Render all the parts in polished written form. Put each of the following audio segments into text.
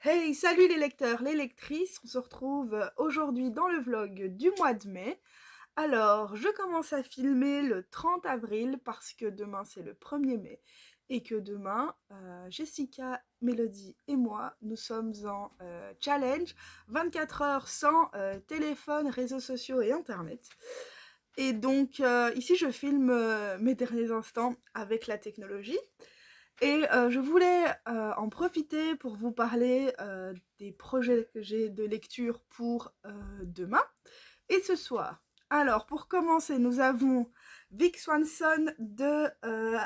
Hey, salut les lecteurs, les lectrices, on se retrouve aujourd'hui dans le vlog du mois de mai. Alors, je commence à filmer le 30 avril parce que demain c'est le 1er mai et que demain, Jessica, Mélodie et moi, nous sommes en challenge 24 heures sans téléphone, réseaux sociaux et internet. Et donc ici je filme mes derniers instants avec la technologie. Et je voulais en profiter pour vous parler des projets que j'ai de lecture pour demain et ce soir. Alors, pour commencer, nous avons Vic Swanson de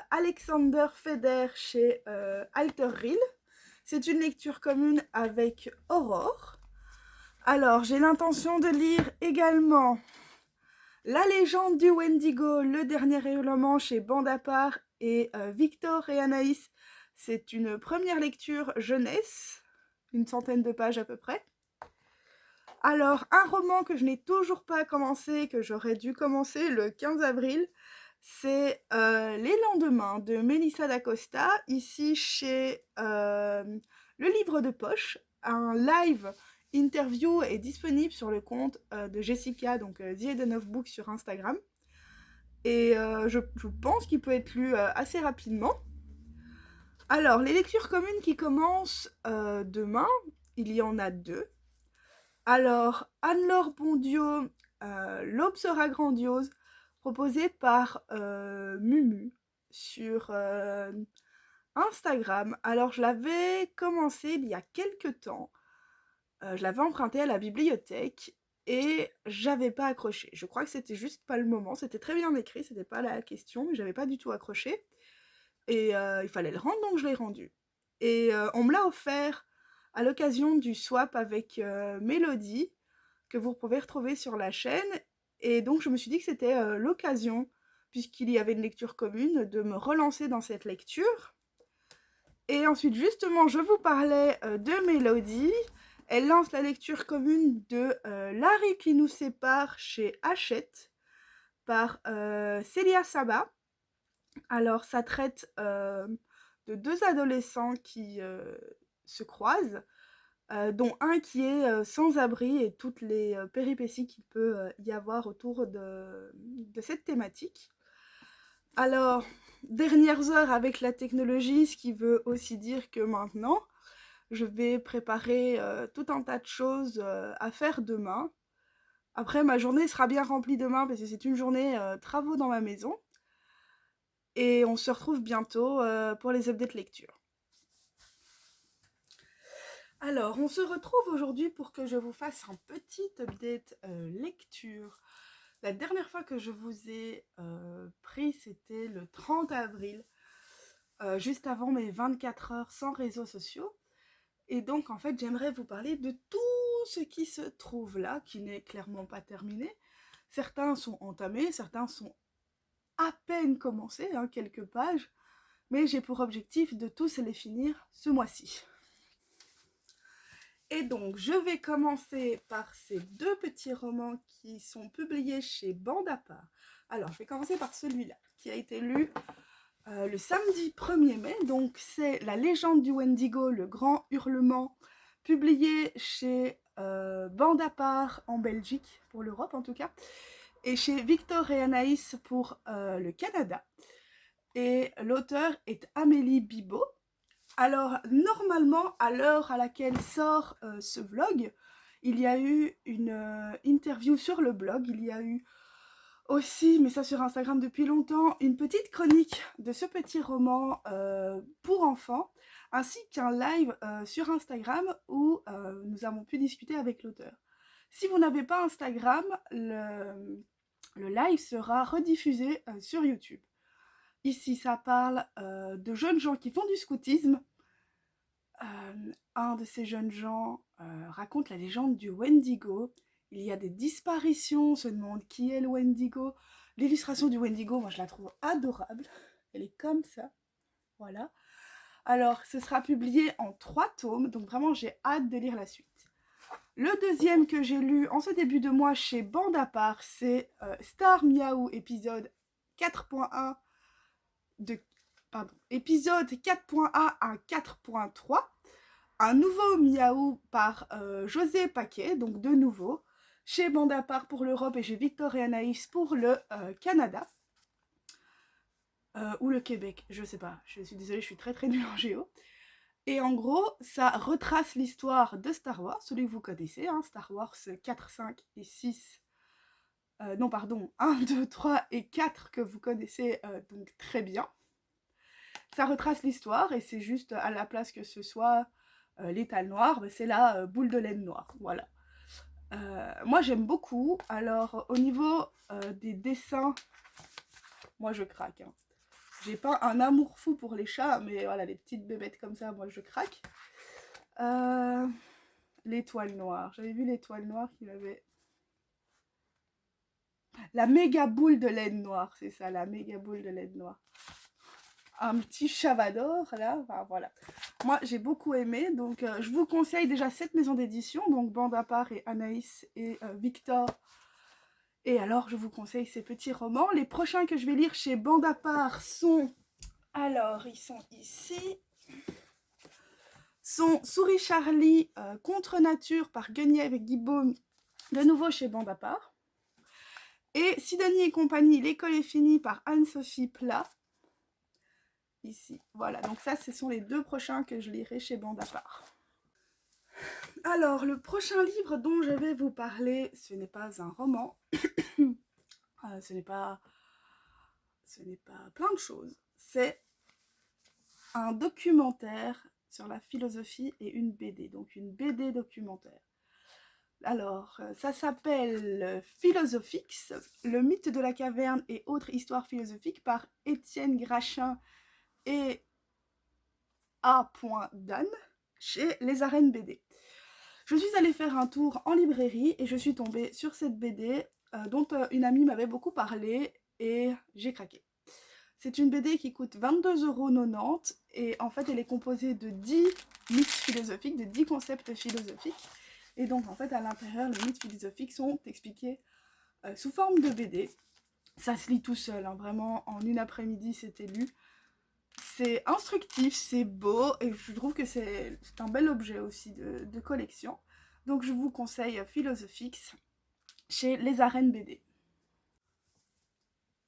Alexander Feder chez Alter Reel. C'est une lecture commune avec Aurore. Alors, j'ai l'intention de lire également La légende du Wendigo, le dernier hurlement chez Bande à part et Victor et Anaïs. C'est une première lecture jeunesse, une centaine de pages à peu près. Alors, un roman que je n'ai toujours pas commencé, que j'aurais dû commencer le 15 avril, c'est Les lendemains de Melissa d'Acosta, ici chez Le Livre de Poche. Un live interview est disponible sur le compte de Jessica, donc The Eden of Book sur Instagram. Et je pense qu'il peut être lu assez rapidement. Alors, les lectures communes qui commencent demain, il y en a deux. Alors, Anne-Laure Bondiot, L'aube sera grandiose, proposée par Mumu sur Instagram. Alors, je l'avais commencé il y a quelques temps. Je l'avais emprunté à la bibliothèque et j'avais pas accroché. Je crois que c'était juste pas le moment. C'était très bien écrit, c'était pas la question, mais j'avais pas du tout accroché. Et il fallait le rendre, donc je l'ai rendu. Et on me l'a offert à l'occasion du swap avec Mélodie, que vous pouvez retrouver sur la chaîne. Et donc je me suis dit que c'était l'occasion, puisqu'il y avait une lecture commune, de me relancer dans cette lecture. Et ensuite, justement, je vous parlais de Mélodie. Elle lance la lecture commune de La rue qui nous sépare chez Hachette par Célia Saba. Alors, ça traite de deux adolescents qui se croisent, dont un qui est sans-abri et toutes les péripéties qu'il peut y avoir autour de cette thématique. Alors, dernières heures avec la technologie, ce qui veut aussi dire que maintenant, je vais préparer tout un tas de choses à faire demain. Après, ma journée sera bien remplie demain parce que c'est une journée travaux dans ma maison. Et on se retrouve bientôt pour les updates lecture. Alors, on se retrouve aujourd'hui pour que je vous fasse un petit update lecture. La dernière fois que je vous ai pris, c'était le 30 avril, juste avant mes 24 heures sans réseaux sociaux. Et donc, en fait, j'aimerais vous parler de tout ce qui se trouve là, qui n'est clairement pas terminé. Certains sont entamés, certains sont à peine commencés, hein, quelques pages, mais j'ai pour objectif de tous les finir ce mois-ci. Et donc, je vais commencer par ces deux petits romans qui sont publiés chez Bande à part. Alors, je vais commencer par celui-là, qui a été lu le samedi 1er mai. Donc, c'est La légende du Wendigo, le grand hurlement, publié chez Bande à part en Belgique, pour l'Europe en tout cas, et chez Victor et Anaïs pour le Canada. Et l'auteur est Amélie Bibot. Alors, normalement, à l'heure à laquelle sort ce vlog, il y a eu une interview sur le blog, il y a eu aussi, mais ça sur Instagram depuis longtemps, une petite chronique de ce petit roman pour enfants, ainsi qu'un live sur Instagram où nous avons pu discuter avec l'auteur. Si vous n'avez pas Instagram, le live sera rediffusé sur YouTube. Ici, ça parle de jeunes gens qui font du scoutisme. Un de ces jeunes gens raconte la légende du Wendigo. Il y a des disparitions, on se demande qui est le Wendigo. L'illustration du Wendigo, moi je la trouve adorable. Elle est comme ça. Voilà. Alors, ce sera publié en 3 tomes, donc vraiment j'ai hâte de lire la suite. Le deuxième que j'ai lu en ce début de mois chez Bande à part, c'est Star Miaou, épisode 4.1 de... Pardon, épisode 4.1 à 4.3. un nouveau Miaou par José Paquet, donc de nouveau, chez Bandapart pour l'Europe et chez Victor et Anaïs pour le Canada. Ou le Québec, je sais pas, je suis désolée, je suis très nulle en géo. Et en gros, ça retrace l'histoire de Star Wars, celui que vous connaissez, hein, Star Wars 4, 5 et 6. Non, pardon, 1, 2, 3 et 4 que vous connaissez donc très bien. Ça retrace l'histoire et c'est juste à la place que ce soit l'étal noir, c'est la boule de laine noire, voilà. Moi j'aime beaucoup, alors au niveau des dessins, moi je craque. Hein. J'ai pas un amour fou pour les chats, mais voilà, les petites bébêtes comme ça, moi je craque. L'étoile noire, j'avais vu l'étoile noire qu'il avait... La méga boule de laine noire, c'est ça, la méga boule de laine noire. Un petit chavador, là, enfin voilà. Moi, j'ai beaucoup aimé, donc je vous conseille déjà cette maison d'édition, donc Bandapart et Anaïs et Victor. Et alors, je vous conseille ces petits romans. Les prochains que je vais lire chez Bandapart sont... Alors, ils sont ici. Sont Souris Charlie, Contre Nature par Guenièvre et Guibaud, de nouveau chez Bandapart. Et Sidonie et compagnie, L'école est finie par Anne-Sophie Plat. Ici, voilà, donc ça ce sont les deux prochains que je lirai chez Bandapart. Alors, le prochain livre dont je vais vous parler, ce n'est pas un roman, ce n'est pas plein de choses, c'est un documentaire sur la philosophie et une BD, donc une BD documentaire. Alors, ça s'appelle Philosophix, le mythe de la caverne et autres histoires philosophiques par Étienne Grachin et A. Dan chez Les Arènes BD. Je suis allée faire un tour en librairie et je suis tombée sur cette BD dont une amie m'avait beaucoup parlé et j'ai craqué. C'est une BD qui coûte 22,90 € et en fait elle est composée de 10 mythes philosophiques, de 10 concepts philosophiques. Et donc en fait à l'intérieur les mythes philosophiques sont expliqués sous forme de BD. Ça se lit tout seul, hein, vraiment en une après-midi c'était lu. C'est instructif, c'est beau et je trouve que c'est un bel objet aussi de collection. Donc je vous conseille Philosophix chez Les Arènes BD.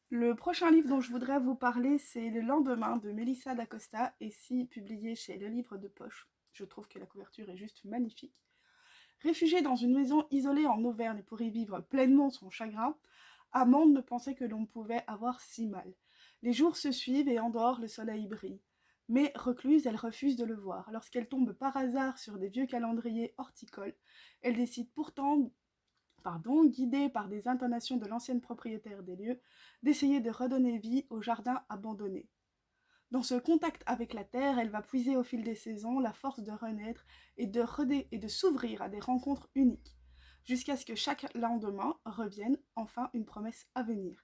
Le prochain livre dont je voudrais vous parler, c'est Le lendemain de Mélissa d'Acosta, ici publié chez Le Livre de Poche. Je trouve que la couverture est juste magnifique. Réfugiée dans une maison isolée en Auvergne pour y vivre pleinement son chagrin, Amande ne pensait que l'on pouvait avoir si mal. Les jours se suivent et en dehors le soleil brille. Mais recluse, elle refuse de le voir. Lorsqu'elle tombe par hasard sur des vieux calendriers horticoles, elle décide pourtant, guidée par des intonations de l'ancienne propriétaire des lieux, d'essayer de redonner vie au jardin abandonné. Dans ce contact avec la terre, elle va puiser au fil des saisons la force de renaître et de s'ouvrir à des rencontres uniques, jusqu'à ce que chaque lendemain revienne enfin une promesse à venir.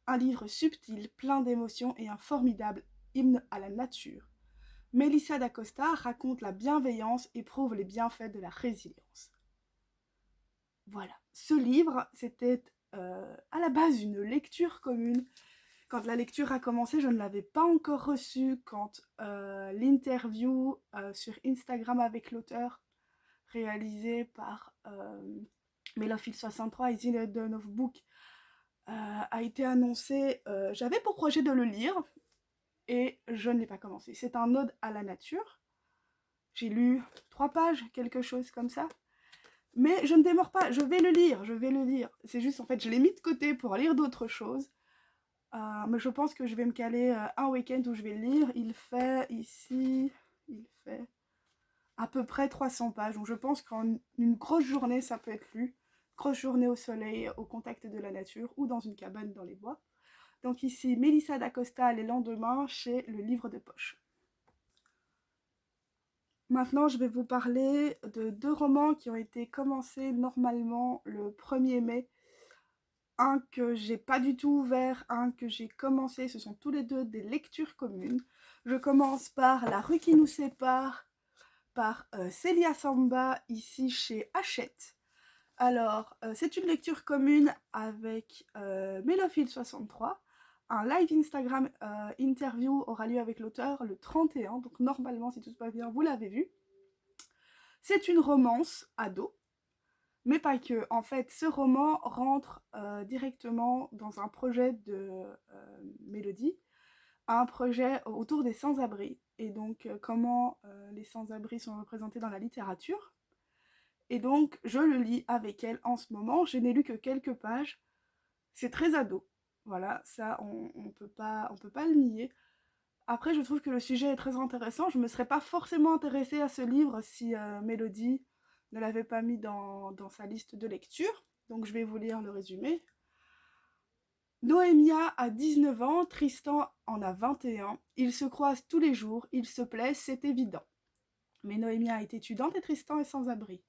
Un livre subtil, plein d'émotions et un formidable hymne à la nature. Mélissa d'Acosta raconte la bienveillance et prouve les bienfaits de la résilience. Voilà, ce livre, c'était à la base une lecture commune. Quand la lecture a commencé, je ne l'avais pas encore reçue quand l'interview sur Instagram avec l'auteur, réalisée par Melofil63 et Zine Dawn of Book, a été annoncée. J'avais pour projet de le lire et je ne l'ai pas commencé. C'est un ode à la nature. J'ai lu 3 pages, quelque chose comme ça. Mais je ne démords pas, je vais le lire. C'est juste, en fait, je l'ai mis de côté pour lire d'autres choses. Mais je pense que je vais me caler un week-end où je vais le lire. Il fait à peu près 300 pages. Donc je pense qu'en une grosse journée, ça peut être lu. Grosse journée au soleil, au contact de la nature ou dans une cabane dans les bois. Donc ici, Mélissa d'Acosta, Les lendemains, chez Le Livre de Poche. Maintenant, je vais vous parler de 2 romans qui ont été commencés normalement le 1er mai. Un que j'ai pas du tout ouvert, un que j'ai commencé, ce sont tous les deux des lectures communes. Je commence par La rue qui nous sépare, par Célia Samba, ici chez Hachette. Alors, c'est une lecture commune avec Melofil63. Un live Instagram interview aura lieu avec l'auteur le 31, donc normalement, si tout se passe bien, vous l'avez vu. C'est une romance ado, mais pas que. En fait, ce roman rentre directement dans un projet de Mélodie, un projet autour des sans-abri, et donc comment les sans-abri sont représentés dans la littérature. Et donc, je le lis avec elle en ce moment. Je n'ai lu que quelques pages. C'est très ado. Voilà, ça, on peut pas le nier. Après, je trouve que le sujet est très intéressant. Je ne me serais pas forcément intéressée à ce livre si Mélodie ne l'avait pas mis dans sa liste de lecture. Donc, je vais vous lire le résumé. Noémia a 19 ans, Tristan en a 21. Ils se croisent tous les jours, ils se plaisent, c'est évident. Mais Noémia est étudiante et Tristan est sans abri.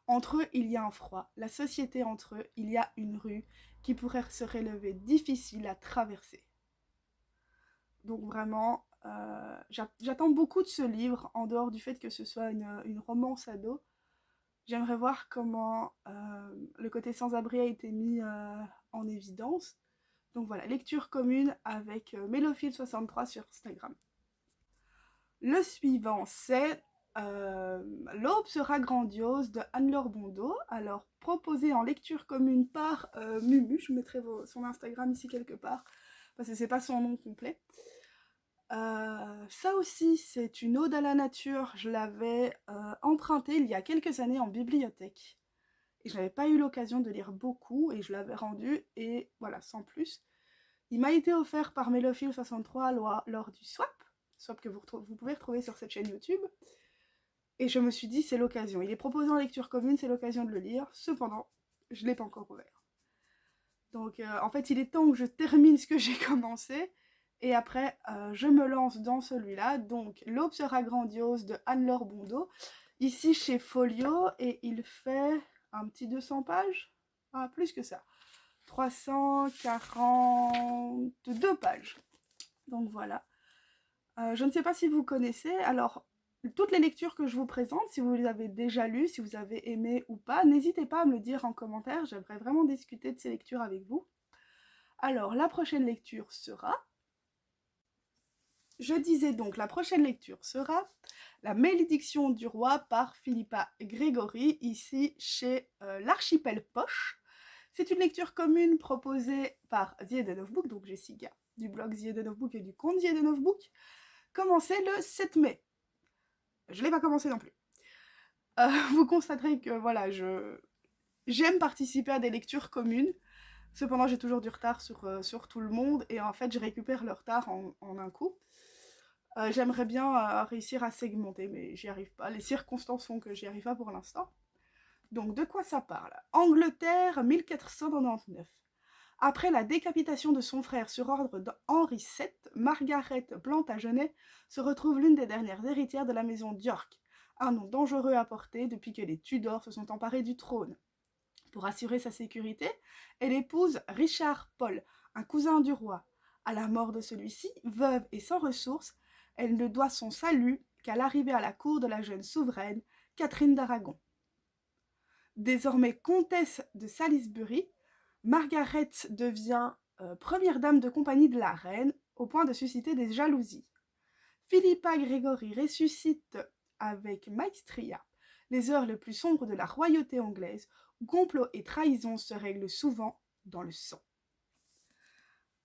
Entre eux, il y a un froid. La société entre eux, il y a une rue qui pourrait se relever difficile à traverser. Donc vraiment, j'attends beaucoup de ce livre, en dehors du fait que ce soit une romance ado. J'aimerais voir comment le côté sans-abri a été mis en évidence. Donc voilà, lecture commune avec Mélophile63 sur Instagram. Le suivant, c'est L'aube sera grandiose de Anne-Laure Bondeau. Alors, proposé en lecture commune par Mumu. Je mettrai son Instagram ici quelque part, parce que c'est pas son nom complet. Ça aussi, c'est une ode à la nature. Je l'avais emprunté il y a quelques années en bibliothèque. Et je n'avais pas eu l'occasion de lire beaucoup, et je l'avais rendu, et voilà, sans plus. Il m'a été offert par Mélophile63 lors du swap que vous pouvez retrouver sur cette chaîne YouTube. Et je me suis dit, c'est l'occasion. Il est proposé en lecture commune, c'est l'occasion de le lire. Cependant, je ne l'ai pas encore ouvert. Donc, en fait, il est temps que je termine ce que j'ai commencé. Et après, je me lance dans celui-là. Donc, L'aube sera grandiose de Anne-Laure Bondeau. Ici, chez Folio. Et il fait un petit 200 pages. Ah, plus que ça. 342 pages. Donc, voilà. Je ne sais pas si vous connaissez. Alors, toutes les lectures que je vous présente, si vous les avez déjà lues, si vous avez aimé ou pas, n'hésitez pas à me le dire en commentaire, j'aimerais vraiment discuter de ces lectures avec vous. Alors, la prochaine lecture sera... Je disais donc, la prochaine lecture sera La malédiction du roi par Philippa Grégory, ici chez l'Archipel Poche. C'est une lecture commune proposée par The Eden of Book, donc Jessica, du blog The Eden of Book et du compte The Eden of Book, commencé le 7 mai. Je ne l'ai pas commencé non plus. Vous constaterez que voilà, j'aime participer à des lectures communes. Cependant, j'ai toujours du retard sur tout le monde et en fait, je récupère le retard en un coup. J'aimerais bien réussir à segmenter, mais j'y arrive pas. Les circonstances font que j'y arrive pas pour l'instant. Donc, de quoi ça parle? Angleterre, 1499. Après la décapitation de son frère sur ordre d'Henri VII, Margaret Plantagenet se retrouve l'une des dernières héritières de la maison d'York, un nom dangereux à porter depuis que les Tudors se sont emparés du trône. Pour assurer sa sécurité, elle épouse Richard Paul, un cousin du roi. À la mort de celui-ci, veuve et sans ressources, elle ne doit son salut qu'à l'arrivée à la cour de la jeune souveraine, Catherine d'Aragon. Désormais comtesse de Salisbury, Margaret devient première dame de compagnie de la reine, au point de susciter des jalousies. Philippa Grégory ressuscite avec maestria les heures les plus sombres de la royauté anglaise, où complot et trahison se règlent souvent dans le sang.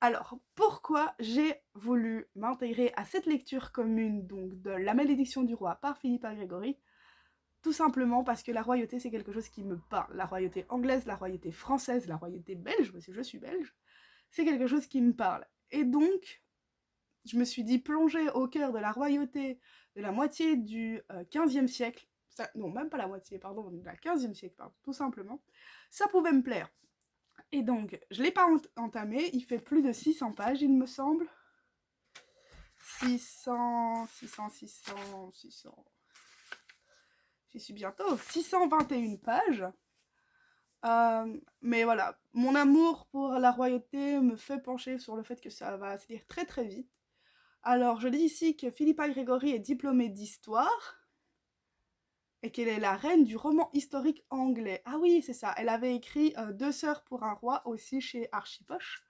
Alors, pourquoi j'ai voulu m'intégrer à cette lecture commune donc de La malédiction du roi par Philippa Grégory? Tout simplement parce que la royauté, c'est quelque chose qui me parle. La royauté anglaise, la royauté française, la royauté belge, parce que je suis belge, c'est quelque chose qui me parle. Et donc, je me suis dit, plonger au cœur de la royauté de la moitié du XVe siècle, non, même pas la moitié, pardon, de la XVe siècle, pardon, tout simplement, ça pouvait me plaire. Et donc, je ne l'ai pas entamé, il fait plus de 600 pages, il me semble. 600... J'y suis bientôt, 621 pages. Mais voilà, mon amour pour la royauté me fait pencher sur le fait que ça va se lire très très vite. Alors, je lis ici que Philippa Grégory est diplômée d'histoire et qu'elle est la reine du roman historique anglais. Ah oui, c'est ça, elle avait écrit Deux sœurs pour un roi aussi chez Archipoche.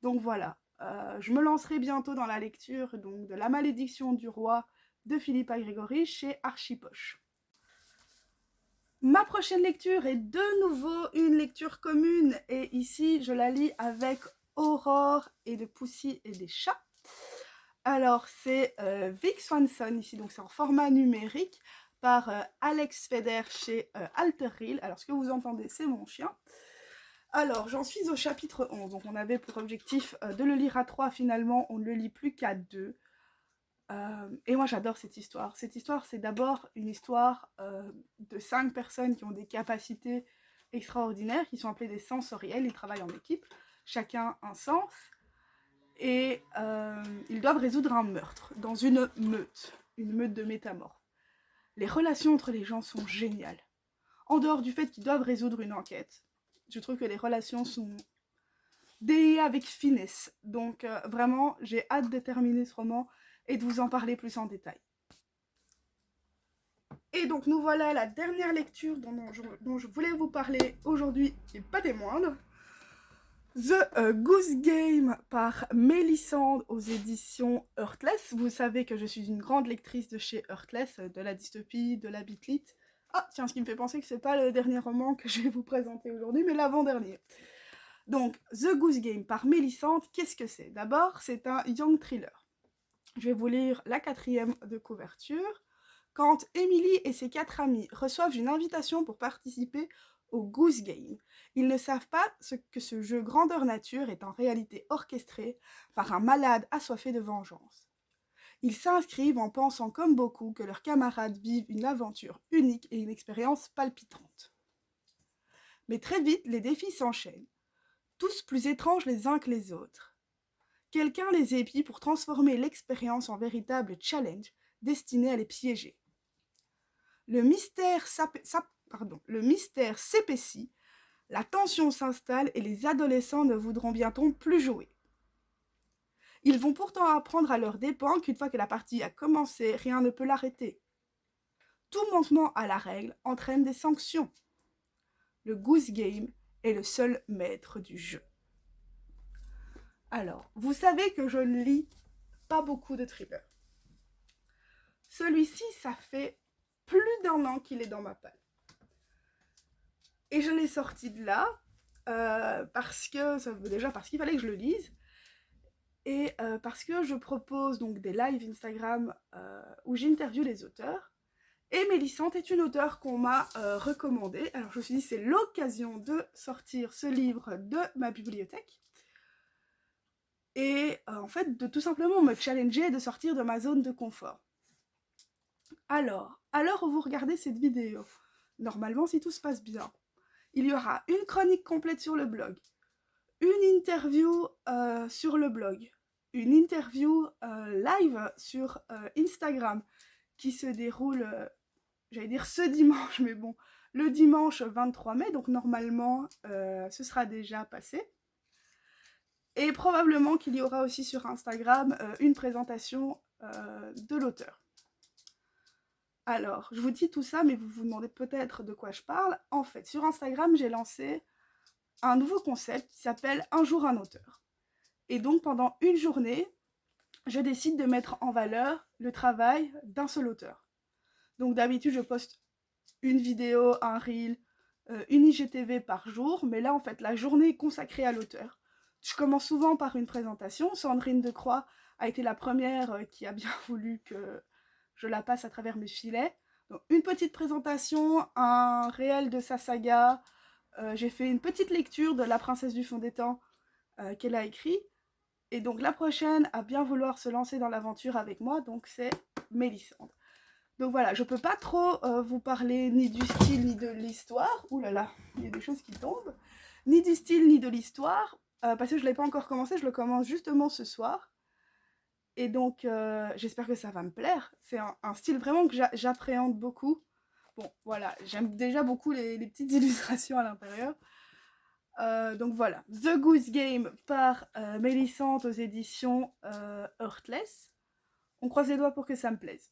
Donc voilà, je me lancerai bientôt dans la lecture donc, de La malédiction du roi de Philippa Grégory chez Archipoche. Ma prochaine lecture est de nouveau une lecture commune et ici je la lis avec Aurore et de Poussy et des chats. Alors c'est Vic Swanson ici, donc c'est en format numérique par Alex Feder chez Alterhill. Alors ce que vous entendez c'est mon chien. Alors j'en suis au chapitre 11, donc on avait pour objectif de le lire à 3, finalement on ne le lit plus qu'à 2. Et moi j'adore cette histoire. Cette histoire c'est d'abord une histoire de 5 personnes qui ont des capacités extraordinaires, qui sont appelées des sensoriels, ils travaillent en équipe, chacun un sens, et ils doivent résoudre un meurtre dans une meute de métamorphes. Les relations entre les gens sont géniales. En dehors du fait qu'ils doivent résoudre une enquête, je trouve que les relations sont déliées avec finesse. Donc vraiment, j'ai hâte de terminer ce roman et de vous en parler plus en détail. Et donc nous voilà à la dernière lecture dont je voulais vous parler aujourd'hui, et pas des moindres. The Goose Game par Mélissande aux éditions Heartless. Vous savez que je suis une grande lectrice de chez Heartless, de la dystopie, de la bitlite. Ah tiens, ce qui me fait penser que c'est pas le dernier roman que je vais vous présenter aujourd'hui, mais l'avant-dernier. Donc, The Goose Game par Mélissande, qu'est-ce que c'est? D'abord, c'est un young thriller. Je vais vous lire la 4e de couverture. Quand Emily et ses 4 amis reçoivent une invitation pour participer au Goose Game, ils ne savent pas que ce jeu grandeur nature est en réalité orchestré par un malade assoiffé de vengeance. Ils s'inscrivent en pensant comme beaucoup que leurs camarades vivent une aventure unique et une expérience palpitante. Mais très vite, les défis s'enchaînent, tous plus étranges les uns que les autres. Quelqu'un les épie pour transformer l'expérience en véritable challenge destiné à les piéger. Le mystère s'épaissit, la tension s'installe et les adolescents ne voudront bientôt plus jouer. Ils vont pourtant apprendre à leurs dépens qu'une fois que la partie a commencé, rien ne peut l'arrêter. Tout manquement à la règle entraîne des sanctions. Le Goose Game est le seul maître du jeu. Alors, vous savez que je ne lis pas beaucoup de thrillers. Celui-ci, ça fait plus d'1 an qu'il est dans ma palle. Et je l'ai sorti de là parce qu'il fallait que je le lise et parce que je propose donc des lives Instagram où j'interviewe les auteurs. Et Mélissande est une auteure qu'on m'a recommandée. Alors je me suis dit c'est l'occasion de sortir ce livre de ma bibliothèque et en fait de tout simplement me challenger et de sortir de ma zone de confort. Alors, à l'heure où vous regardez cette vidéo, normalement si tout se passe bien, il y aura une chronique complète sur le blog, une interview sur le blog, une interview live sur Instagram qui se déroule, j'allais dire ce dimanche, mais bon, le dimanche 23 mai, donc normalement ce sera déjà passé. Et probablement qu'il y aura aussi sur Instagram une présentation de l'auteur. Alors, je vous dis tout ça, mais vous vous demandez peut-être de quoi je parle. En fait, sur Instagram, j'ai lancé un nouveau concept qui s'appelle Un jour un auteur. Et donc, pendant une journée, je décide de mettre en valeur le travail d'un seul auteur. Donc, d'habitude, je poste une vidéo, un reel, une IGTV par jour, mais là, en fait, la journée est consacrée à l'auteur. Je commence souvent par une présentation. Sandrine Decroix a été la première qui a bien voulu que je la passe à travers mes filets. Donc, une petite présentation, un réel de sa saga. J'ai fait une petite lecture de La princesse du fond des temps qu'elle a écrit. Et donc la prochaine à bien vouloir se lancer dans l'aventure avec moi, donc c'est Mélissande. Donc voilà, je peux pas trop vous parler ni du style ni de l'histoire. Ouh là là, il y a des choses qui tombent. Ni du style ni de l'histoire, parce que je l'ai pas encore commencé, je le commence justement ce soir. Et donc, j'espère que ça va me plaire. C'est un style vraiment que j'appréhende beaucoup. Bon, voilà, j'aime déjà beaucoup les petites illustrations à l'intérieur. Donc voilà, The Goose Game par Mélissande aux éditions Heartless. On croise les doigts pour que ça me plaise.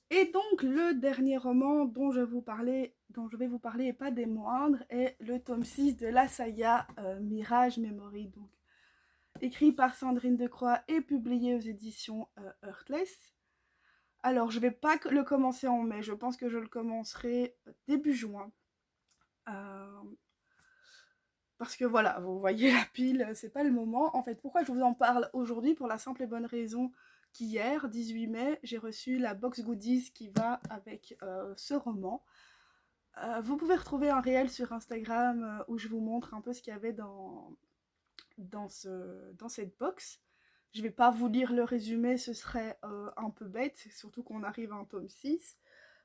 Et donc, le dernier roman dont je vais vous parler, et pas des moindres, est le tome 6 de la saga Mirage Memory. Donc, écrit par Sandrine Decroix et publié aux éditions Heartless. Alors, je vais pas le commencer en mai, je pense que je le commencerai début juin. Parce que voilà, vous voyez la pile, c'est pas le moment. En fait, pourquoi je vous en parle aujourd'hui? Pour la simple et bonne raison qu'hier, 18 mai, j'ai reçu la box goodies qui va avec ce roman. Vous pouvez retrouver un réel sur Instagram où je vous montre un peu ce qu'il y avait dans cette box. Je vais pas vous lire le résumé, ce serait un peu bête, surtout qu'on arrive à un tome 6.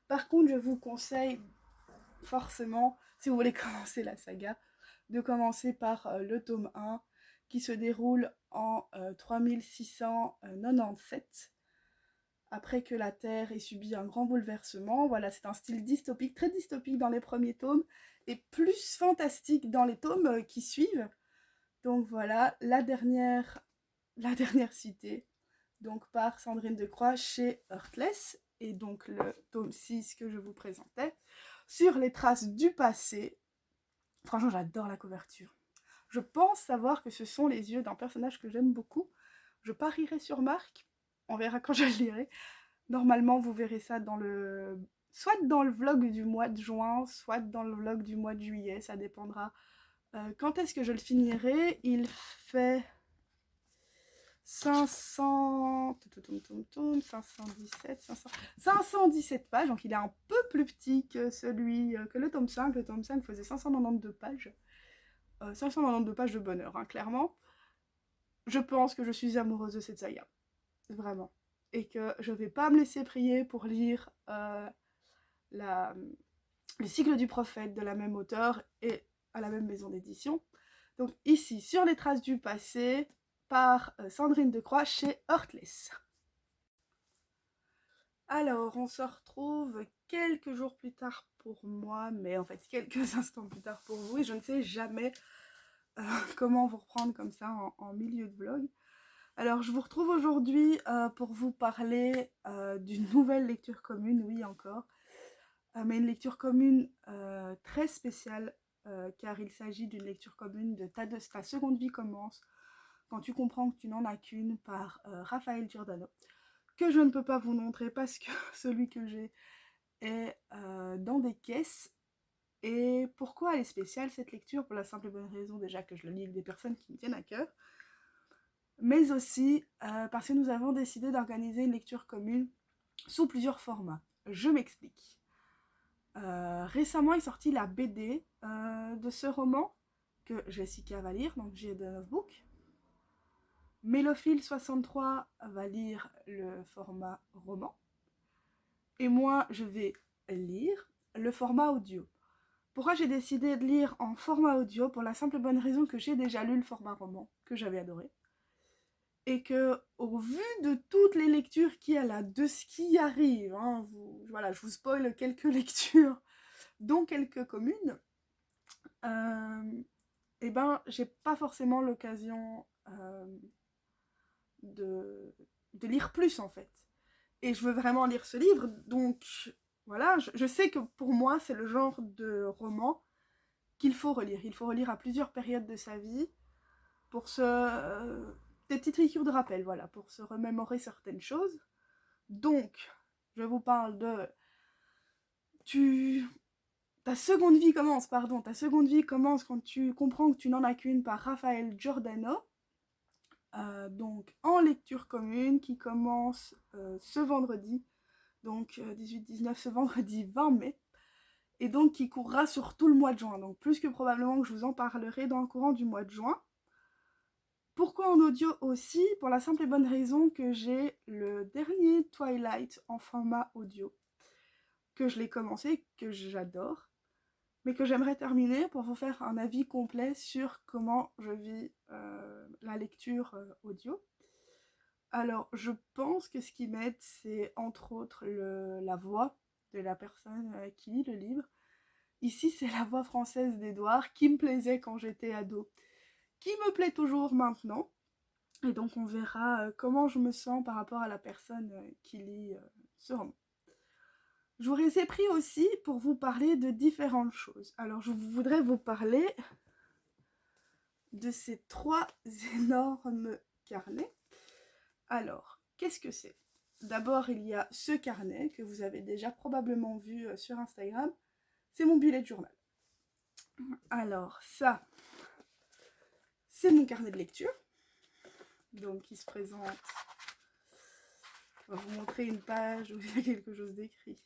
Par contre, je vous conseille forcément, si vous voulez commencer la saga, de commencer par le tome 1 qui se déroule en 3697, après que la Terre ait subi un grand bouleversement. Voilà, c'est un style dystopique, très dystopique dans les premiers tomes, et plus fantastique dans les tomes qui suivent. Donc voilà, la dernière cité, donc par Sandrine Decroix chez Heartless, et donc le tome 6 que je vous présentais, sur les traces du passé. Franchement, j'adore la couverture. Je pense savoir que ce sont les yeux d'un personnage que j'aime beaucoup. Je parierai sur Marc, on verra quand je le lirai. Normalement, vous verrez ça soit dans le vlog du mois de juin, soit dans le vlog du mois de juillet, ça dépendra. Quand est-ce que je le finirai? Il fait 517 pages, donc il est un peu plus petit que que le tome 5. Le tome 5 faisait 592 pages. 592 pages de bonheur, hein, clairement. Je pense que je suis amoureuse de cette saga. Vraiment. Et que je vais pas me laisser prier pour lire le cycle du prophète de la même auteure et à la même maison d'édition. Donc ici, sur les traces du passé, par Sandrine Decroix chez Heartless. Alors, on se retrouve quelques jours plus tard pour moi, mais en fait quelques instants plus tard pour vous, et je ne sais jamais comment vous reprendre comme ça en milieu de vlog. Alors, je vous retrouve aujourd'hui pour vous parler d'une nouvelle lecture commune, oui encore, mais une lecture commune très spéciale, car il s'agit d'une lecture commune de Ta seconde vie commence, quand tu comprends que tu n'en as qu'une, par Raphaël Giordano, que je ne peux pas vous montrer parce que celui que j'ai est dans des caisses. Et pourquoi elle est spéciale cette lecture? Pour la simple et bonne raison déjà que je le lis avec des personnes qui me tiennent à cœur, mais aussi parce que nous avons décidé d'organiser une lecture commune sous plusieurs formats. Je m'explique. Récemment est sortie la BD de ce roman que Jessica va lire, donc j'ai The Notebook. Mélophile63 va lire le format roman. Et moi, je vais lire le format audio. Pourquoi j'ai décidé de lire en format audio? Pour la simple et bonne raison que j'ai déjà lu le format roman, que j'avais adoré. Et que, au vu de toutes les lectures qu'il y a là, de ce qui arrive, hein, voilà, je vous spoil quelques lectures, dont quelques communes, et ben, j'ai pas forcément l'occasion de lire plus en fait. Et je veux vraiment lire ce livre, donc voilà, je sais que pour moi c'est le genre de roman qu'il faut relire. Il faut relire à plusieurs périodes de sa vie pour des petites lectures de rappel, voilà, pour se remémorer certaines choses. Donc, je vous parle de ta seconde vie commence quand tu comprends que tu n'en as qu'une, par Raphaël Giordano. Donc en lecture commune qui commence ce vendredi, donc 18-19, ce vendredi 20 mai, et donc qui courra sur tout le mois de juin, donc plus que probablement que je vous en parlerai dans le courant du mois de juin. Pourquoi en audio aussi? Pour la simple et bonne raison que j'ai le dernier Twilight en format audio, que je l'ai commencé, que j'adore, mais que j'aimerais terminer pour vous faire un avis complet sur comment je vis la lecture audio. Alors, je pense que ce qui m'aide, c'est entre autres la voix de la personne qui lit le livre. Ici, c'est la voix française d'Edouard, qui me plaisait quand j'étais ado, qui me plaît toujours maintenant. Et donc, on verra comment je me sens par rapport à la personne qui lit ce roman. Je vous ai pris aussi pour vous parler de différentes choses. Alors, je voudrais vous parler de ces 3 énormes carnets. Alors, qu'est-ce que c'est? d'abord il y a ce carnet que vous avez déjà probablement vu sur Instagram. C'est mon bullet journal. Alors ça, c'est mon carnet de lecture. Donc il se présente. Je vais vous montrer une page où il y a quelque chose d'écrit.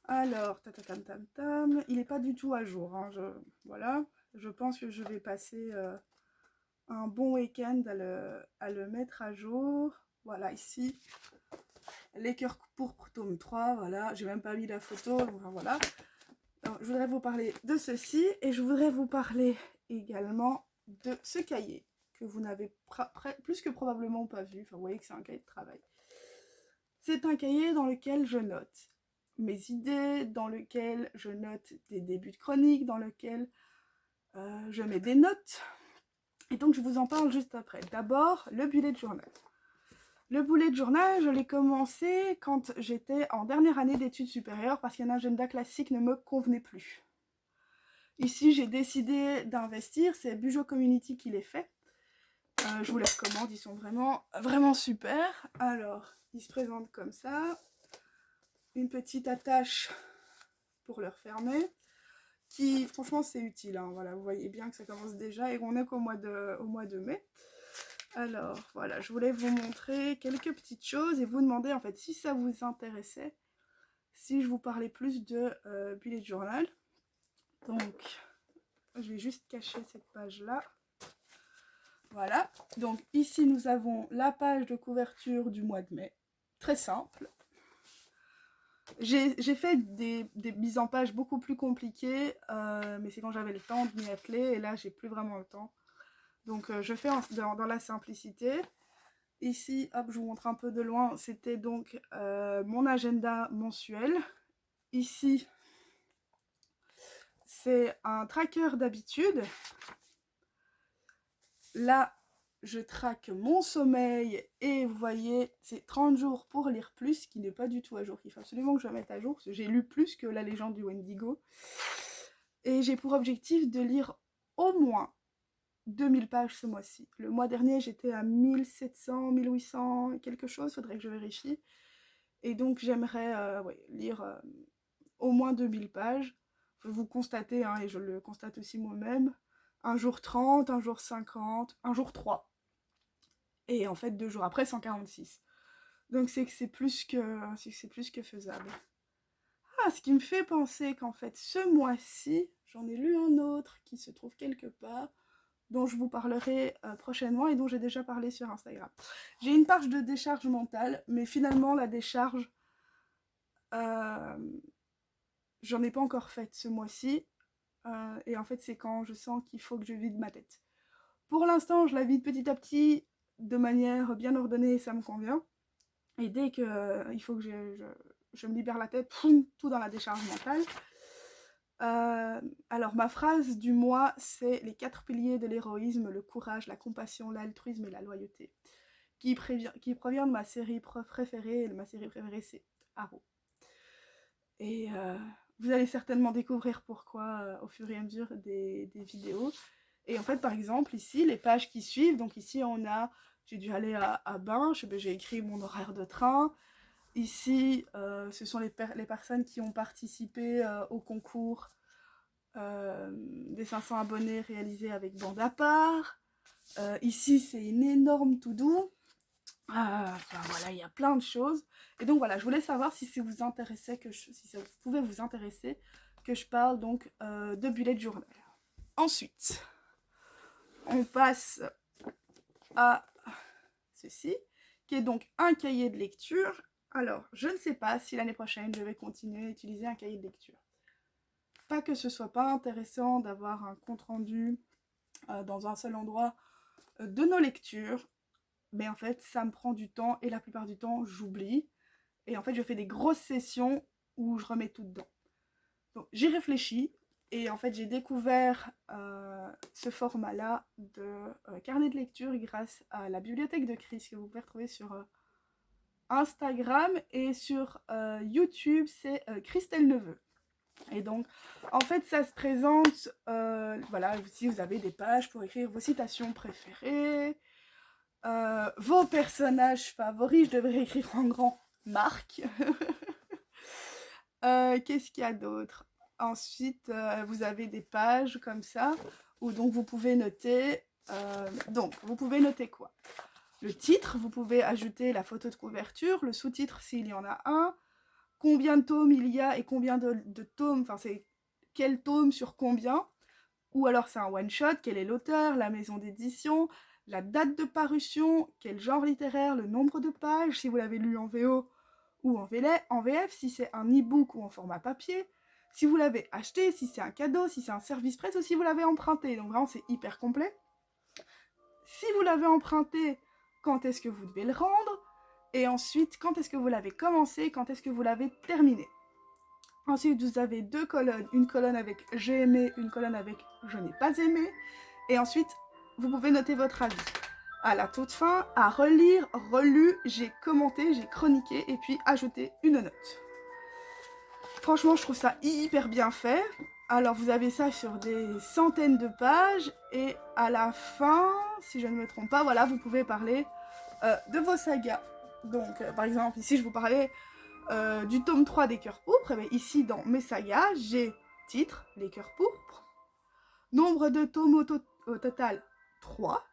Alors, il n'est pas du tout à jour. Hein. Voilà, je pense que je vais passer un bon week-end à le mettre à jour. Voilà, ici, les cœurs pourpres, tome 3. Voilà, j'ai même pas mis la photo. Enfin, voilà. Alors, je voudrais vous parler de ceci et je voudrais vous parler également de ce cahier que vous n'avez plus que probablement pas vu. Enfin, vous voyez que c'est un cahier de travail. C'est un cahier dans lequel je note mes idées, dans lequel je note des débuts de chronique, dans lequel je mets des notes. Et donc je vous en parle juste après. D'abord, le bullet journal. Le bullet journal, je l'ai commencé quand j'étais en dernière année d'études supérieures parce qu'un agenda classique ne me convenait plus. Ici, j'ai décidé d'investir, c'est Bujo Community qui les fait. Je vous les recommande, ils sont vraiment super. Alors, ils se présentent comme ça. Une petite attache pour le refermer. Qui, franchement, c'est utile. Hein. Voilà, vous voyez bien que ça commence déjà et qu'on est qu'au mois de mai. Alors, voilà, je voulais vous montrer quelques petites choses et vous demander, en fait, si ça vous intéressait, si je vous parlais plus de bullet journal. Donc, je vais juste cacher cette page-là. Voilà, donc ici, nous avons la page de couverture du mois de mai. Très simple. J'ai fait des mises en page beaucoup plus compliquées, mais c'est quand j'avais le temps de m'y atteler, et là, j'ai plus vraiment le temps. Donc, je fais dans la simplicité. Ici, hop, je vous montre un peu de loin, c'était donc mon agenda mensuel. Ici, c'est un tracker d'habitude. Là, je traque mon sommeil et vous voyez, c'est 30 jours pour lire plus, qui n'est pas du tout à jour. Il faut absolument que je le mette à jour, parce que j'ai lu plus que la légende du Wendigo. Et j'ai pour objectif de lire au moins 2000 pages ce mois-ci. Le mois dernier, j'étais à 1700, 1800, quelque chose, faudrait que je vérifie. Et donc, j'aimerais lire au moins 2000 pages. Vous constatez, hein, et je le constate aussi moi-même, un jour 30, un jour 50, un jour 3. Et en fait, 2 jours après, 146. Donc c'est que c'est plus que faisable. Ah, ce qui me fait penser qu'en fait, ce mois-ci, j'en ai lu un autre qui se trouve quelque part, dont je vous parlerai prochainement et dont j'ai déjà parlé sur Instagram. J'ai une page de décharge mentale, mais finalement, la décharge, j'en ai pas encore faite ce mois-ci. Et en fait, c'est quand je sens qu'il faut que je vide ma tête. Pour l'instant, je la vide petit à petit, de manière bien ordonnée, ça me convient. Et dès que il faut que je me libère la tête, poum, tout dans la décharge mentale. Alors, ma phrase du mois, c'est les 4 piliers de l'héroïsme, le courage, la compassion, l'altruisme et la loyauté. Qui provient de ma série préférée, et ma série préférée, c'est Arrow. Et vous allez certainement découvrir pourquoi au fur et à mesure des vidéos. Et en fait, par exemple, ici, les pages qui suivent, donc ici, j'ai dû aller à Binche, j'ai écrit mon horaire de train. Ici, ce sont les personnes qui ont participé au concours des 500 abonnés réalisés avec Bande à part. Ici, c'est une énorme to-do. Enfin, voilà, il y a plein de choses. Et donc voilà, je voulais savoir si ça vous intéressait, si ça pouvait vous intéresser, que je parle donc de bullet journal. Ensuite, on passe à ceci, qui est donc un cahier de lecture. Alors, je ne sais pas si l'année prochaine, je vais continuer à utiliser un cahier de lecture. Pas que ce soit pas intéressant d'avoir un compte-rendu dans un seul endroit de nos lectures, mais en fait, ça me prend du temps, et la plupart du temps, j'oublie. Et en fait, je fais des grosses sessions où je remets tout dedans. Donc, j'y réfléchis. Et en fait, j'ai découvert ce format-là de carnet de lecture grâce à la bibliothèque de Chris que vous pouvez retrouver sur Instagram et sur YouTube, c'est Christelle Neveu. Et donc, en fait, ça se présente, voilà, si vous avez des pages pour écrire vos citations préférées, Vos personnages favoris, je devrais écrire en grand, Marc. Qu'est-ce qu'il y a d'autre? Ensuite, vous avez des pages comme ça, où donc vous pouvez noter... vous pouvez noter quoi? Le titre, vous pouvez ajouter la photo de couverture, le sous-titre s'il y en a un, combien de tomes il y a et combien de tomes, enfin c'est quel tome sur combien, ou alors c'est un one-shot, quel est l'auteur, la maison d'édition, la date de parution, quel genre littéraire, le nombre de pages, si vous l'avez lu en VO ou en VF, si c'est un e-book ou en format papier, si vous l'avez acheté, si c'est un cadeau, si c'est un service presse ou si vous l'avez emprunté. Donc vraiment c'est hyper complet. Si vous l'avez emprunté, quand est-ce que vous devez le rendre? Et ensuite, quand est-ce que vous l'avez commencé? Quand est-ce que vous l'avez terminé? Ensuite, vous avez deux colonnes. Une colonne avec « j'ai aimé », une colonne avec « je n'ai pas aimé ». Et ensuite, vous pouvez noter votre avis. À la toute fin, à relire, relu, j'ai commenté, j'ai chroniqué et puis ajouté une note. Franchement, je trouve ça hyper bien fait. Alors, vous avez ça sur des centaines de pages et à la fin, si je ne me trompe pas, voilà, vous pouvez parler de vos sagas. Donc, par exemple, ici, je vous parlais du tome 3 des Cœurs Pourpres. Et bien, ici, dans mes sagas, j'ai titre, les Cœurs Pourpres. Nombre de tomes au total, 3.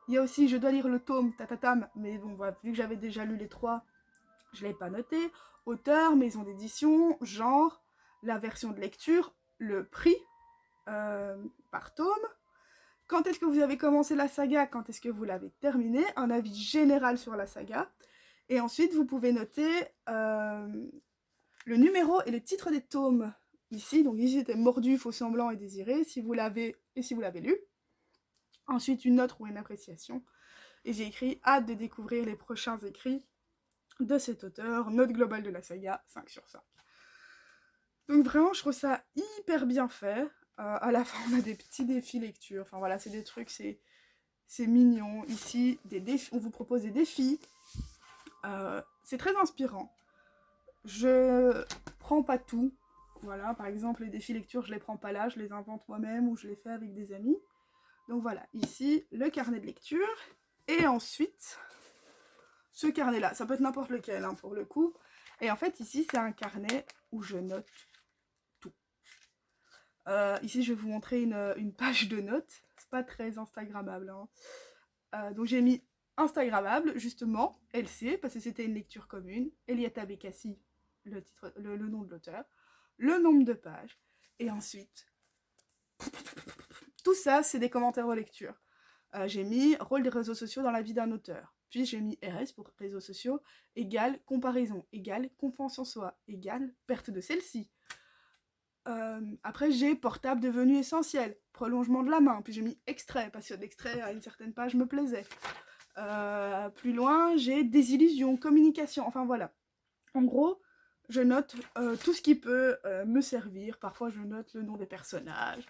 Il y a aussi, je dois lire le tome, tatatam, mais bon, voilà, vu que j'avais déjà lu les 3, je ne l'ai pas noté. Auteur, maison d'édition, genre, la version de lecture, le prix par tome. Quand est-ce que vous avez commencé la saga? Quand est-ce que vous l'avez terminée? Un avis général sur la saga. Et ensuite, vous pouvez noter le numéro et le titre des tomes. Ici, donc ici c'était Mordu, Faux Semblant et Désiré, si vous l'avez lu. Ensuite, une note ou une appréciation. Et j'ai écrit « Hâte de découvrir les prochains écrits de cet auteur, note globale de la saga, 5 sur 5. » Donc vraiment, je trouve ça hyper bien fait. À la fin, on a des petits défis lecture. Enfin voilà, c'est des trucs, c'est mignon. Ici, on vous propose des défis. C'est très inspirant. Je prends pas tout. Voilà, par exemple, les défis lecture, je les prends pas là, je les invente moi-même ou je les fais avec des amis. Donc voilà, ici, le carnet de lecture. Et ensuite, ce carnet-là, ça peut être n'importe lequel, hein, pour le coup. Et en fait, ici, c'est un carnet où je note tout. Ici, je vais vous montrer une page de notes. C'est pas très instagrammable. Hein. Donc j'ai mis instagrammable, justement, LC, parce que c'était une lecture commune. Elietta Bekassi, le nom de l'auteur. Le nombre de pages. Et ensuite, tout ça, c'est des commentaires de lecture. J'ai mis rôle des réseaux sociaux dans la vie d'un auteur. Puis j'ai mis RS pour réseaux sociaux, égale comparaison, égale confiance en soi, égale perte de celle-ci. Après j'ai portable devenu essentiel, prolongement de la main, puis j'ai mis extrait, parce que l'extrait à une certaine page me plaisait. Plus loin, j'ai désillusion, communication, enfin voilà. En gros, je note tout ce qui peut me servir. Parfois je note le nom des personnages.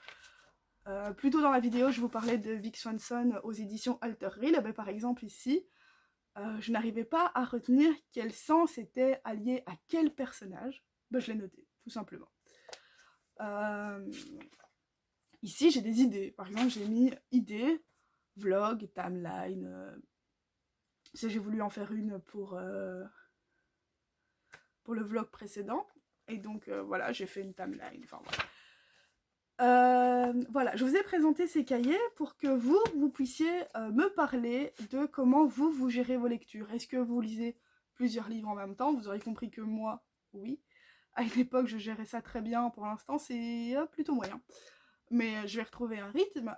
Plus tôt dans la vidéo, je vous parlais de Vic Swanson aux éditions Alter Reel. Ben, par exemple ici, je n'arrivais pas à retenir quel sens était allié à quel personnage. Ben, je l'ai noté, tout simplement. Ici, j'ai des idées. Par exemple, j'ai mis idées, vlog, timeline. J'ai voulu en faire une pour le vlog précédent. Et donc, voilà, j'ai fait une timeline. Enfin, voilà. Voilà, je vous ai présenté ces cahiers pour que vous puissiez me parler de comment vous gérez vos lectures. Est-ce que vous lisez plusieurs livres en même temps? Vous aurez compris que moi, oui. À une époque, je gérais ça très bien. Pour l'instant, c'est plutôt moyen. Mais je vais retrouver un rythme.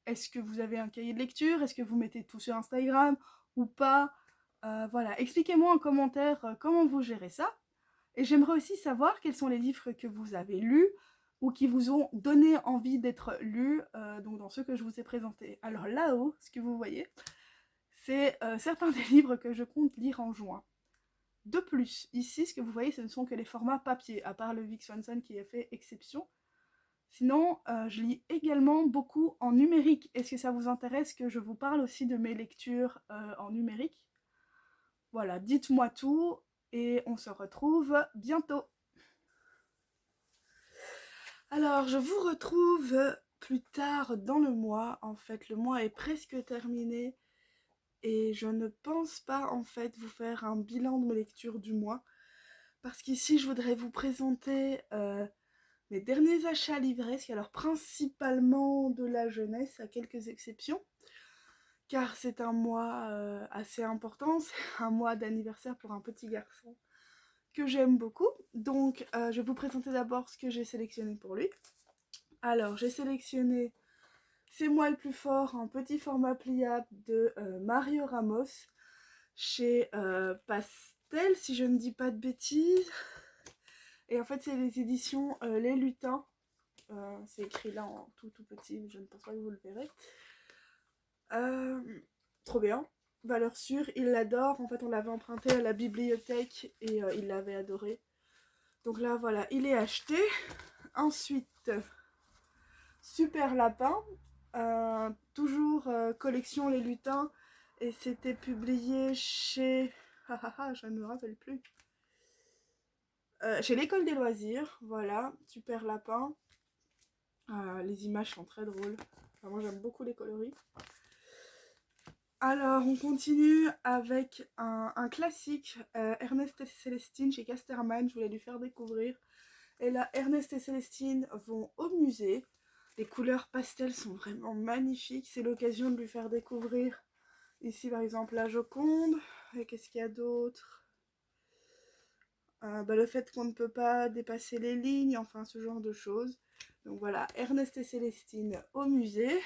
Est-ce que vous avez un cahier de lecture? Est-ce que vous mettez tout sur Instagram ou pas? Voilà, expliquez-moi en commentaire comment vous gérez ça. Et j'aimerais aussi savoir quels sont les livres que vous avez lus ou qui vous ont donné envie d'être lus, donc dans ceux que je vous ai présentés. Alors là-haut, ce que vous voyez, c'est certains des livres que je compte lire en juin. De plus, ici, ce que vous voyez, ce ne sont que les formats papier, à part le Vic Swanson qui a fait exception. Sinon, je lis également beaucoup en numérique. Est-ce que ça vous intéresse que je vous parle aussi de mes lectures en numérique? Voilà, dites-moi tout et on se retrouve bientôt. Alors, je vous retrouve plus tard dans le mois. En fait, le mois est presque terminé et je ne pense pas en fait vous faire un bilan de mes lectures du mois. Parce qu'ici, je voudrais vous présenter mes derniers achats livresques, alors principalement de la jeunesse, à quelques exceptions, car c'est un mois assez important, c'est un mois d'anniversaire pour un petit garçon que j'aime beaucoup. Donc, je vais vous présenter d'abord ce que j'ai sélectionné pour lui. Alors, j'ai sélectionné C'est moi le plus fort en petit format pliable de Mario Ramos, chez Pastel, si je ne dis pas de bêtises. Et en fait, c'est les éditions Les Lutins. C'est écrit là en tout petit, mais je ne pense pas que vous le verrez. Trop bien. Valeur sûre, il l'adore. En fait, on l'avait emprunté à la bibliothèque et il l'avait adoré. Donc là, voilà, il est acheté. Ensuite, Super Lapin. Toujours collection Les Lutins. Et c'était publié chez... je ne me rappelle plus. Chez l'École des Loisirs. Voilà, Super Lapin. Les images sont très drôles. Enfin, moi, j'aime beaucoup les coloris. Alors, on continue avec un classique, Ernest et Célestine chez Casterman. Je voulais lui faire découvrir. Et là, Ernest et Célestine vont au musée. Les couleurs pastel sont vraiment magnifiques. C'est l'occasion de lui faire découvrir. Ici, par exemple, la Joconde. Et qu'est-ce qu'il y a d'autre? Le fait qu'on ne peut pas dépasser les lignes, enfin, ce genre de choses. Donc voilà, Ernest et Célestine au musée.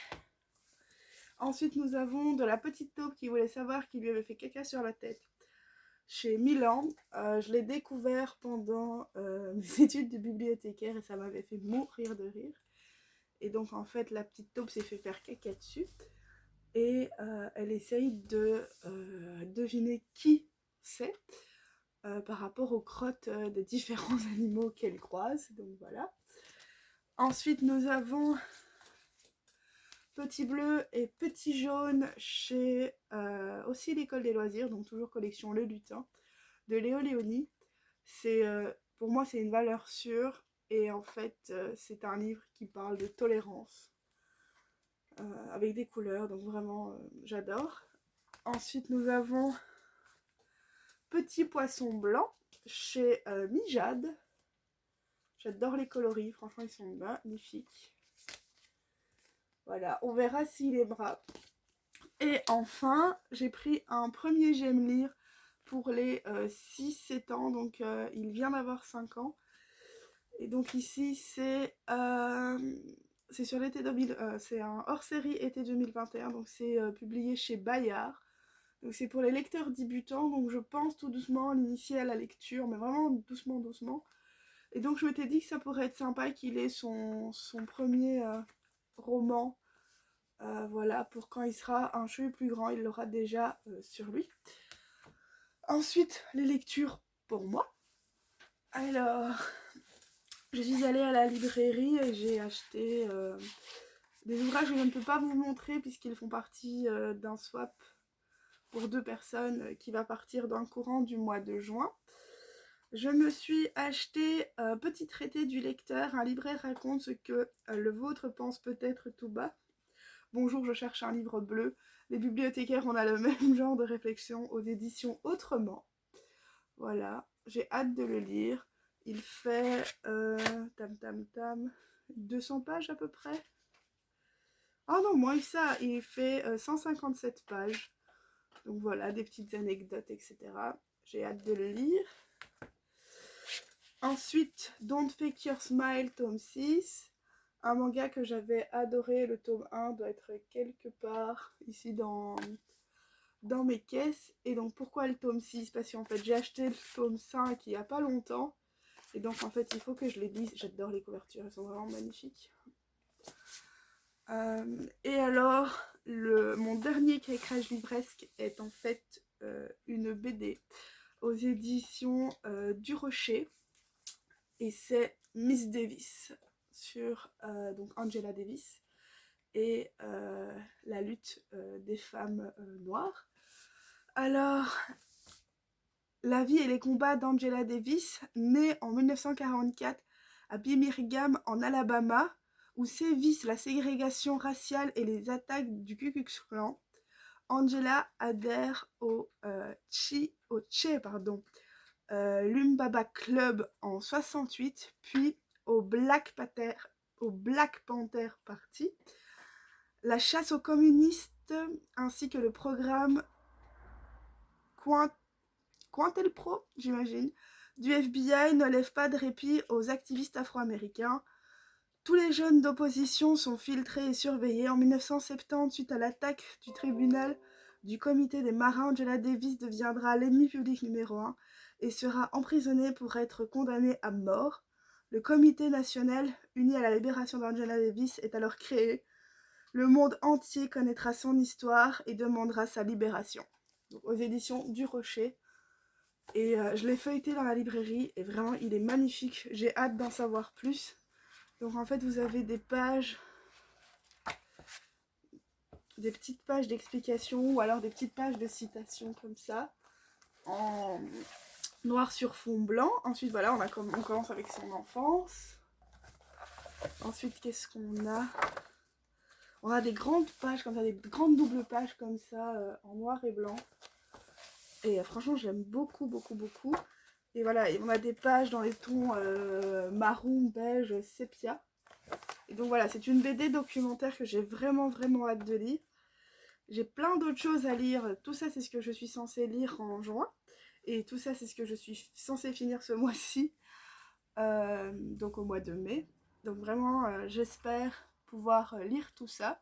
Ensuite, nous avons de la petite taupe qui voulait savoir qu'il lui avait fait caca sur la tête chez Milan. Je l'ai découvert pendant mes études de bibliothécaire et ça m'avait fait mourir de rire. Et donc, en fait, la petite taupe s'est fait faire caca dessus. Et elle essaye de deviner qui c'est par rapport aux crottes des différents animaux qu'elle croise. Donc, voilà. Ensuite, nous avons Petit Bleu et Petit Jaune chez aussi l'École des Loisirs, donc toujours collection Le Lutin, de Léo Léoni. Pour moi, c'est une valeur sûre et en fait, c'est un livre qui parle de tolérance avec des couleurs, donc vraiment, j'adore. Ensuite, nous avons Petit Poisson Blanc chez Mijade. J'adore les coloris, franchement, ils sont magnifiques. Voilà, on verra s'il aimera. Et enfin, j'ai pris un premier J'aime lire pour les 6-7 ans, donc il vient d'avoir 5 ans. Et donc ici, c'est sur l'été 2000, c'est un hors-série été 2021, donc c'est publié chez Bayard. Donc c'est pour les lecteurs débutants, donc je pense tout doucement l'initier à la lecture, mais vraiment doucement, doucement. Et donc je m'étais dit que ça pourrait être sympa qu'il ait son premier roman. Voilà, pour quand il sera un cheveu plus grand, il l'aura déjà sur lui. Ensuite, les lectures pour moi. Alors, je suis allée à la librairie et j'ai acheté des ouvrages que je ne peux pas vous montrer puisqu'ils font partie d'un swap pour 2 personnes qui va partir dans le courant du mois de juin. Je me suis acheté Petit traité du lecteur, un libraire raconte ce que le vôtre pense peut-être tout bas. Bonjour, je cherche un livre bleu. Les bibliothécaires, on a le même genre de réflexion aux éditions Autrement. Voilà, j'ai hâte de le lire. Il fait 200 pages à peu près. Ah non, moins que ça, il fait 157 pages. Donc voilà, des petites anecdotes, etc. J'ai hâte de le lire. Ensuite, Don't Fake Your Smile, tome 6. Un manga que j'avais adoré, le tome 1 doit être quelque part ici dans mes caisses. Et donc pourquoi le tome 6? Parce qu'en fait j'ai acheté le tome 5 il n'y a pas longtemps. Et donc en fait il faut que je les lise. J'adore les couvertures, elles sont vraiment magnifiques. Et alors, mon dernier craquage livresque est en fait une BD aux éditions du Rocher. Et c'est Miss Davis sur donc Angela Davis et la lutte des femmes noires. Alors, la vie et les combats d'Angela Davis, née en 1944 à Birmingham en Alabama, où sévissent la ségrégation raciale et les attaques du Ku Klux Klan, Angela adhère Lumbaba Club en 68, puis au Black Panther Party. La chasse aux communistes ainsi que le programme Cointelpro, j'imagine, du FBI ne lève pas de répit aux activistes afro-américains. Tous les jeunes d'opposition sont filtrés et surveillés. En 1970, suite à l'attaque du tribunal du comité des marins, Angela Davis deviendra l'ennemi public numéro 1 et sera emprisonnée pour être condamnée à mort. Le comité national uni à la libération d'Angela Davis est alors créé. Le monde entier connaîtra son histoire et demandera sa libération. Donc, aux éditions du Rocher. Et je l'ai feuilleté dans la librairie et vraiment il est magnifique. J'ai hâte d'en savoir plus. Donc en fait vous avez des pages, des petites pages d'explication ou alors des petites pages de citations comme ça, en noir sur fond blanc. Ensuite voilà, on commence avec son enfance. Ensuite qu'est-ce qu'on a? On a des grandes pages comme ça, des grandes doubles pages comme ça, en noir et blanc. Et franchement j'aime beaucoup, beaucoup, beaucoup. Et voilà, et on a des pages dans les tons marron, beige, sépia. Et donc voilà, c'est une BD documentaire que j'ai vraiment, vraiment hâte de lire. J'ai plein d'autres choses à lire. Tout ça, c'est ce que je suis censée lire en juin. Et tout ça, c'est ce que je suis censée finir ce mois-ci. Donc au mois de mai. Donc vraiment, j'espère pouvoir lire tout ça.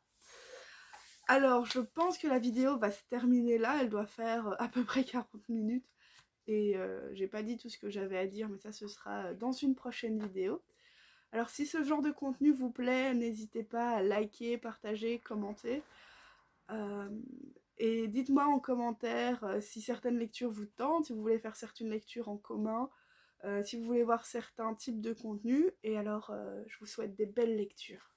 Alors, je pense que la vidéo va se terminer là. Elle doit faire à peu près 40 minutes. Et j'ai pas dit tout ce que j'avais à dire, mais ça, ce sera dans une prochaine vidéo. Alors, si ce genre de contenu vous plaît, n'hésitez pas à liker, partager, commenter. Et dites-moi en commentaire si certaines lectures vous tentent, si vous voulez faire certaines lectures en commun, si vous voulez voir certains types de contenus. Et alors, je vous souhaite des belles lectures.